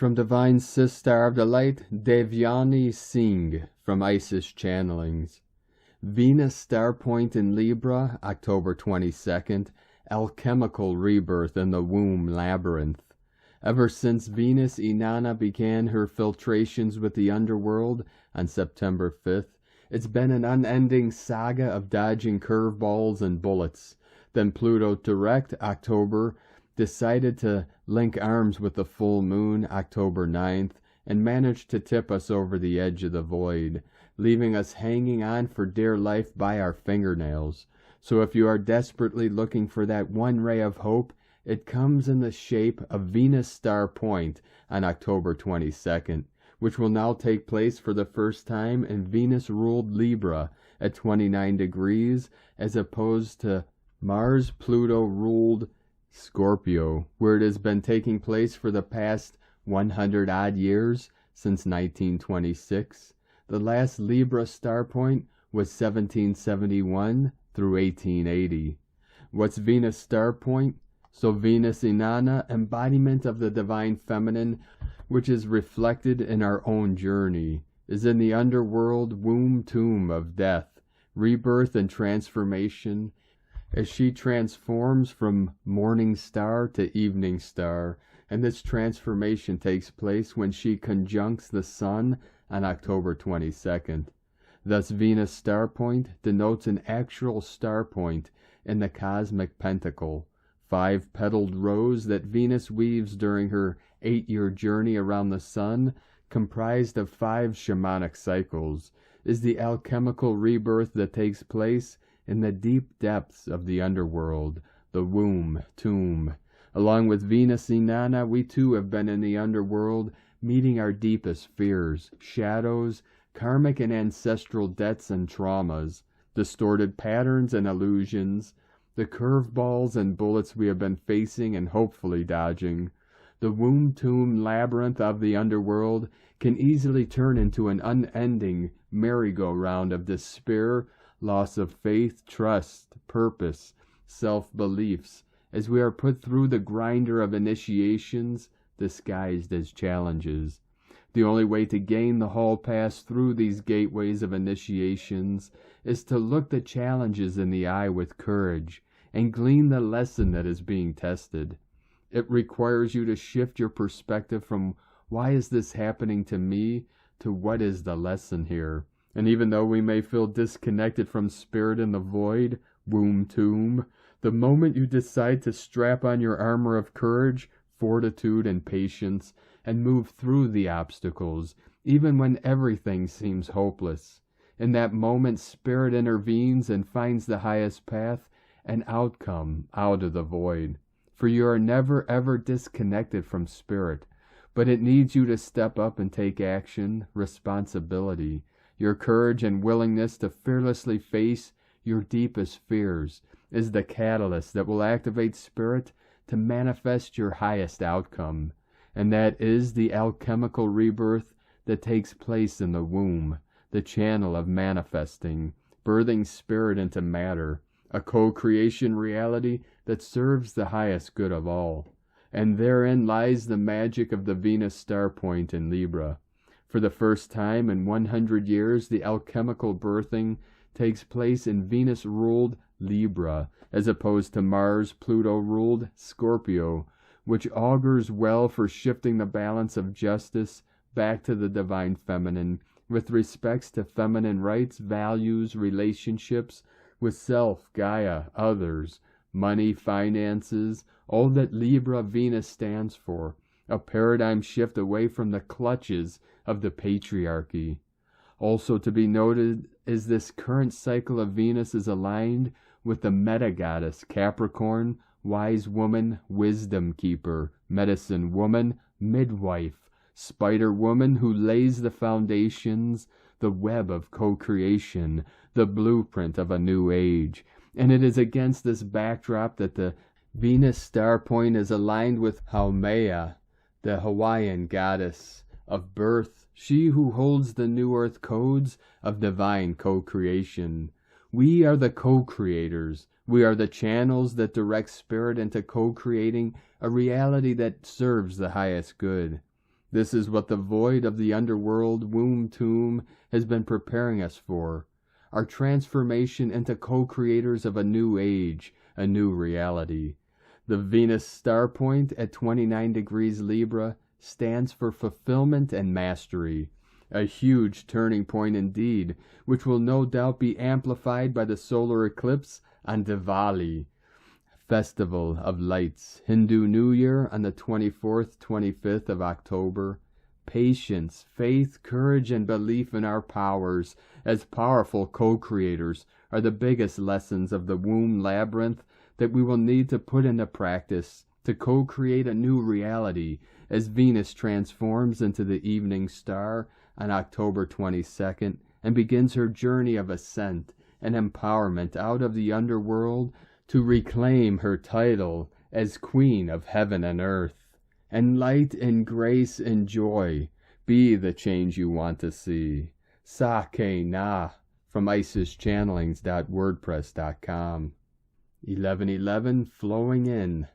From Divine Sister of the Light, Devyani Singh from Isis Channelings. Venus Star Point in Libra, October 22nd. Alchemical Rebirth in the Womb Labyrinth. Ever since Venus Inanna began her filtrations with the underworld on September 5th, it's been an unending saga of dodging curveballs and bullets. Then Pluto direct, October, decided to link arms with the full moon, October 9th, and managed to tip us over the edge of the void, leaving us hanging on for dear life by our fingernails. So if you are desperately looking for that one ray of hope, it comes in the shape of Venus Star Point on October 22nd, which will now take place for the first time in Venus-ruled Libra at 29 degrees, as opposed to Mars-Pluto-ruled Scorpio, where it has been taking place for the past 100-odd years, since 1926. The last Libra star point was 1771 through 1880. What's Venus star point? So Venus Inanna, embodiment of the divine feminine, which is reflected in our own journey, is in the underworld womb tomb of death, rebirth and transformation, as she transforms from morning star to evening star, and this transformation takes place when she conjuncts the sun on October 22nd. Thus Venus star point denotes an actual star point in the cosmic pentacle, 5-petaled rose that Venus weaves during her 8-year journey around the sun, comprised of 5 shamanic cycles, is the alchemical rebirth that takes place in the deep depths of the underworld, the womb, tomb. Along with Venus Inanna, we too have been in the underworld, meeting our deepest fears, shadows, karmic and ancestral debts and traumas, distorted patterns and illusions, the curveballs and bullets we have been facing and hopefully dodging. The womb tomb labyrinth of the underworld can easily turn into an unending merry-go-round of despair, loss of faith, trust, purpose, self-beliefs, as we are put through the grinder of initiations disguised as challenges. The only way to gain the hall pass through these gateways of initiations is to look the challenges in the eye with courage and glean the lesson that is being tested. It requires you to shift your perspective from why is this happening to me to what is the lesson here. And even though we may feel disconnected from spirit in the void, womb tomb, the moment you decide to strap on your armor of courage, fortitude, and patience, and move through the obstacles, even when everything seems hopeless, in that moment spirit intervenes and finds the highest path and outcome out of the void. For you are never ever disconnected from spirit, but it needs you to step up and take action, responsibility. Your courage and willingness to fearlessly face your deepest fears is the catalyst that will activate spirit to manifest your highest outcome, and that is the alchemical rebirth that takes place in the womb, the channel of manifesting, birthing spirit into matter, a co-creation reality that serves the highest good of all. And therein lies the magic of the Venus star point in Libra. For the first time in 100 years, the alchemical birthing takes place in Venus-ruled Libra, as opposed to Mars-Pluto-ruled Scorpio, which augurs well for shifting the balance of justice back to the divine feminine, with respects to feminine rights, values, relationships with self, Gaia, others, money, finances, all that Libra Venus stands for, a paradigm shift away from the clutches of the patriarchy. Also to be noted is this current cycle of Venus is aligned with the meta-goddess Capricorn, wise woman, wisdom keeper, medicine woman, midwife, spider woman who lays the foundations, the web of co-creation, the blueprint of a new age. And it is against this backdrop that the Venus star point is aligned with Haumea, the Hawaiian goddess of birth, she who holds the new earth codes of divine co-creation. We are the co-creators. We are the channels that direct spirit into co-creating a reality that serves the highest good. This is what the void of the underworld womb tomb has been preparing us for. Our transformation into co-creators of a new age, a new reality. The Venus star point at 29 degrees Libra stands for fulfillment and mastery. A huge turning point indeed, which will no doubt be amplified by the solar eclipse on Diwali, Festival of Lights, Hindu New Year on the 24th, 25th of October. Patience, faith, courage, and belief in our powers as powerful co-creators are the biggest lessons of the womb labyrinth that we will need to put into practice to co-create a new reality as Venus transforms into the evening star on October 22nd and begins her journey of ascent and empowerment out of the underworld to reclaim her title as Queen of Heaven and Earth. And light and grace and joy be the change you want to see. Sake na from IsisChannelings.wordpress.com. 1111 flowing in.